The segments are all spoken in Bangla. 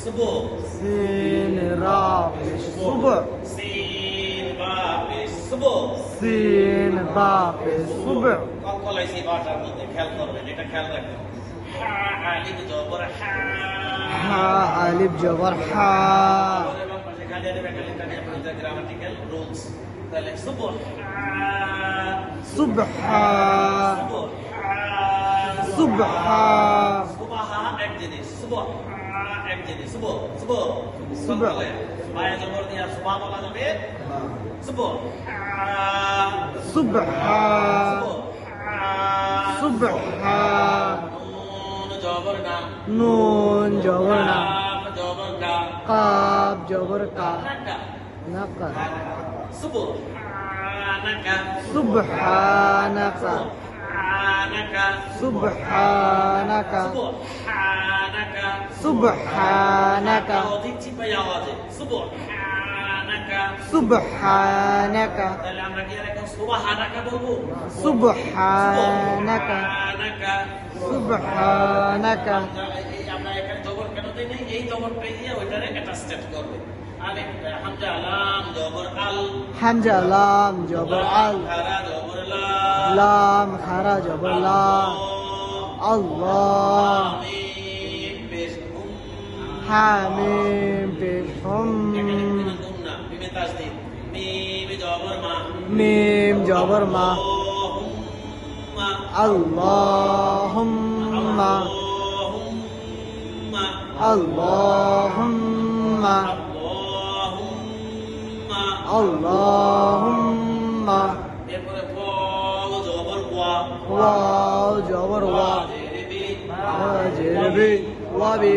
subuh. Sin Ra Pesh Subuh. Sin ba pesh subuh. Sin Ba Pesh Subuh. কলাইছি বাটার মধ্যে খেয়াল করবেন, এটা খেয়াল রাখবেন। হা আলিফ জবর হা। Ha Alif Jabar Ha. এবং পাশে খালি আলিফ একটা লিখতে হবে, আপনাদের গ্রামাটিক্যাল রুলস। তাহলে সুবহ Subha. সুবহ Subha. সুবহা এক জিনিস, সুবহ এক জিনিস, সুবহ সুবহ সুবহ। মায়া জবর দিয়া সুবহ বলা যাবে। সুবহ Subha. Subha. নুন জবর না, Nun Jabar Na. কাফ জবর কা, Kaf Jabar Ka. নাকা Naka. সুবহ নাকা Subhanaka. নাকা Subhanaka. সুবহানাকা Subhanaka. অধিক চিপাই আওয়াজে সুবহানাকা। Subhanaka. তাহলে আমরা কি আর এখন সুবহানাকা বলবো? Subhanaka. সুবহানাকা। Subhanaka. আমরা এখানে জবর কেন দেই নাই? এই জবরটাই দিয়ে ওইটারে অ্যাটাচমেন্ট করবে। আলিফ হামজা লাম জবর আল, Hamza Lam Jabar Al. খারা জবর লা, Lam Khara Jabar La. Allah. মিম পেশ হুম। Hamim Pesh Hum. এখানে কোনো গুণ না, মিমে তাসদীদ, মিম জবর মা, Mim Jabar Ma. হুম্মা, Allahumma. Allahumma, Allahumma. Allahumma। Allahumma. এরপরে ওয়াও জবর ওয়া, Wow Jabar Wa. জেরবি, Wajirbi. Wabi. ওয়াবি,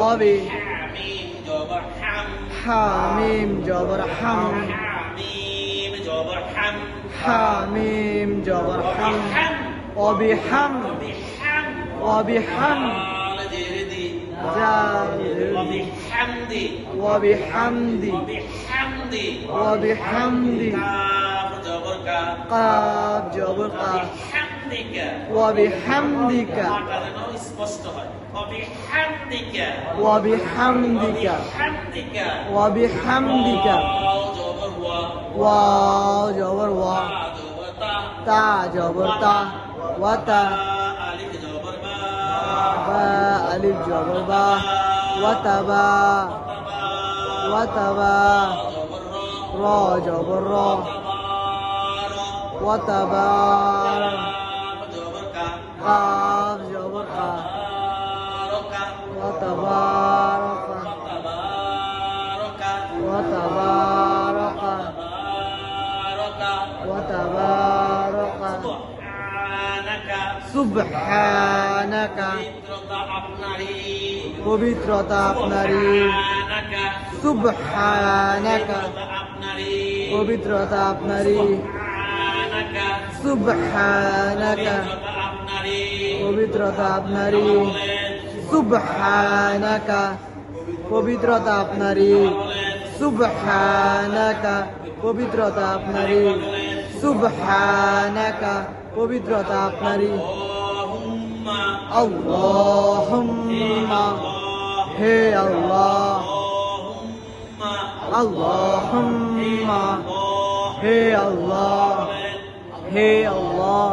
Wabi. হামিম জবর হাম, Hamim Jabar Ham. হামিম জবর হাম, Hamim Jabar Ham. হাম, Wabiham. বিহাম, Wabiham. قال جردي Jabir. وبحمدي Wabihamdi. وبحمدي Wabihamdi. كاف جبر كا Qaf Jabar Qa. وبحمدك Wabihamdika. মাটা যেন স্পষ্ট হয়। وبحمدك Wabihamdika. وبحمدك Wabihamdika. واو جبر وا، Wow Jabar Wa. تا جبر تا، Ta Jabar Ta. Wata. ألف جبر با، Ba Alif Jabar Ba. Wataba. تبا، Wataba. جبر را، Ra Jabar Ra. تبارا، Watabar. كاف جبر كا، Qaf Jabar Qa. تبارك، Watabaraka. تبارك، Watabaraka. تبارك، Watabaraka. سبحانك Subhanaka. পবিত্রতা আপনারই, পবিত্রতা আপনারই। সুবহানাকা Subhanaka. পবিত্রতা আপনারই, পবিত্রতা আপনারই। সুবহানাকা Subhanaka. পবিত্রতা আপনারই, পবিত্রতা আপনারই। বলেন, Subhanaka. পবিত্রতা আপনারই। Subhanaka. পবিত্রতা আপনারই। Subhanaka. পবিত্রতা আপনারই। আল্লাহুম্মা Allahumma. He Allah. আল্লাহুম্মা Allahumma. He Allah. He Allah.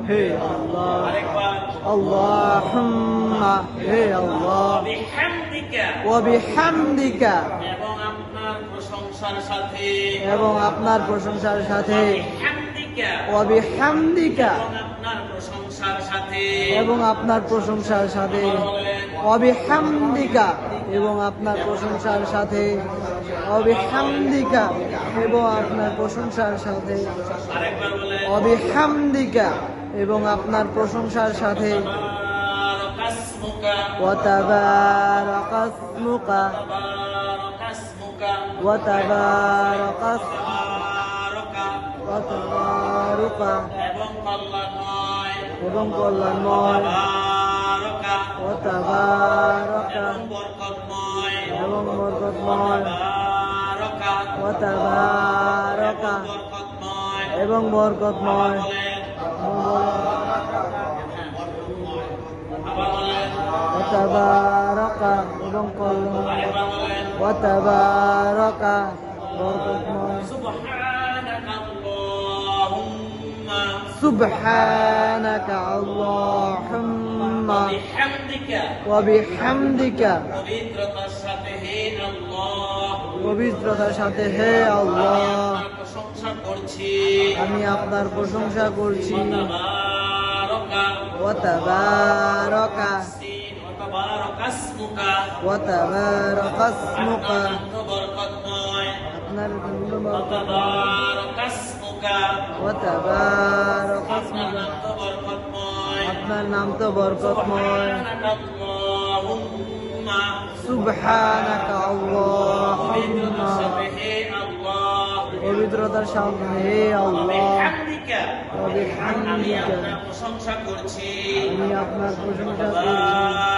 He Allah. আরেকবার Allahumma. He Allah. বিহামদিকা Wabihamdika. এবং আপনার প্রশংসার সাথে, এবং আপনার প্রশংসার সাথে। বিহামদিকা Wabihamdika. এবং আপনার প্রশংসার সাথে, এবং আপনার প্রশংসার সাথে। Wabihamdika. এবং আপনার প্রশংসার সাথে। Wabihamdika. এবং আপনার প্রশংসার সাথে। আরেকবার বলেন, Wabihamdika. এবং আপনার প্রশংসার সাথে। তাবারাকাসমুকা Watabaraka ismuka. তাবারাকাসমুকা Watabaraka তাবারাকা Watabaruka. এবং কল্যাণময়, এবং কল্যাণময়। তাবারাকা Watabaraka. এবং বরকতময়, এবং বরকতময়। তাবারাকা Watabaraka. এবং বরকতময়, এবং বরকতময়। বলেন, এবং বলেন, হ্যাঁ, বরকতময়। তাবারাকা এবং কল্যাণ আরেকবার বলেন ওয়া তাবারাকা বরকতময় সুবহানাকা সুবহানাকা আল্লাহুম্মা আল্লাহুম্মা বিহামদিকা ওয়া বিহামদিকা পবিত্রতার সাথে হে আল্লাহ পবিত্রতার সাথে হে আল্লাহ আপনার প্রশংসা করছি আমি আপনার প্রশংসা করছি তাবারাকা ওয়া তাবারাকা সিন ওয়া তাবারাকা ইসমুকা ওয়া তাবারাকা ইসমুকা আপনার নাম তো বরকতময় আপনার ওয়া তাবারাকা ইসমুকা ওয়া তাবারাকা আপনার ইসমুকা নাম তো বরকতময় আপনার নাম তো বরকতময় সুবহানাকা আল্লাহুম্মা সুবহানাকা পবিত্রতার আল্লাহুম্মা সাথে হে আল্লাহ পবিত্রতার সাথে হে আল্লাহ বিহামদিকা ওয়া আমি বিহামদিকা আপনার প্রশংসা করছি আমি আপনার প্রশংসা করছি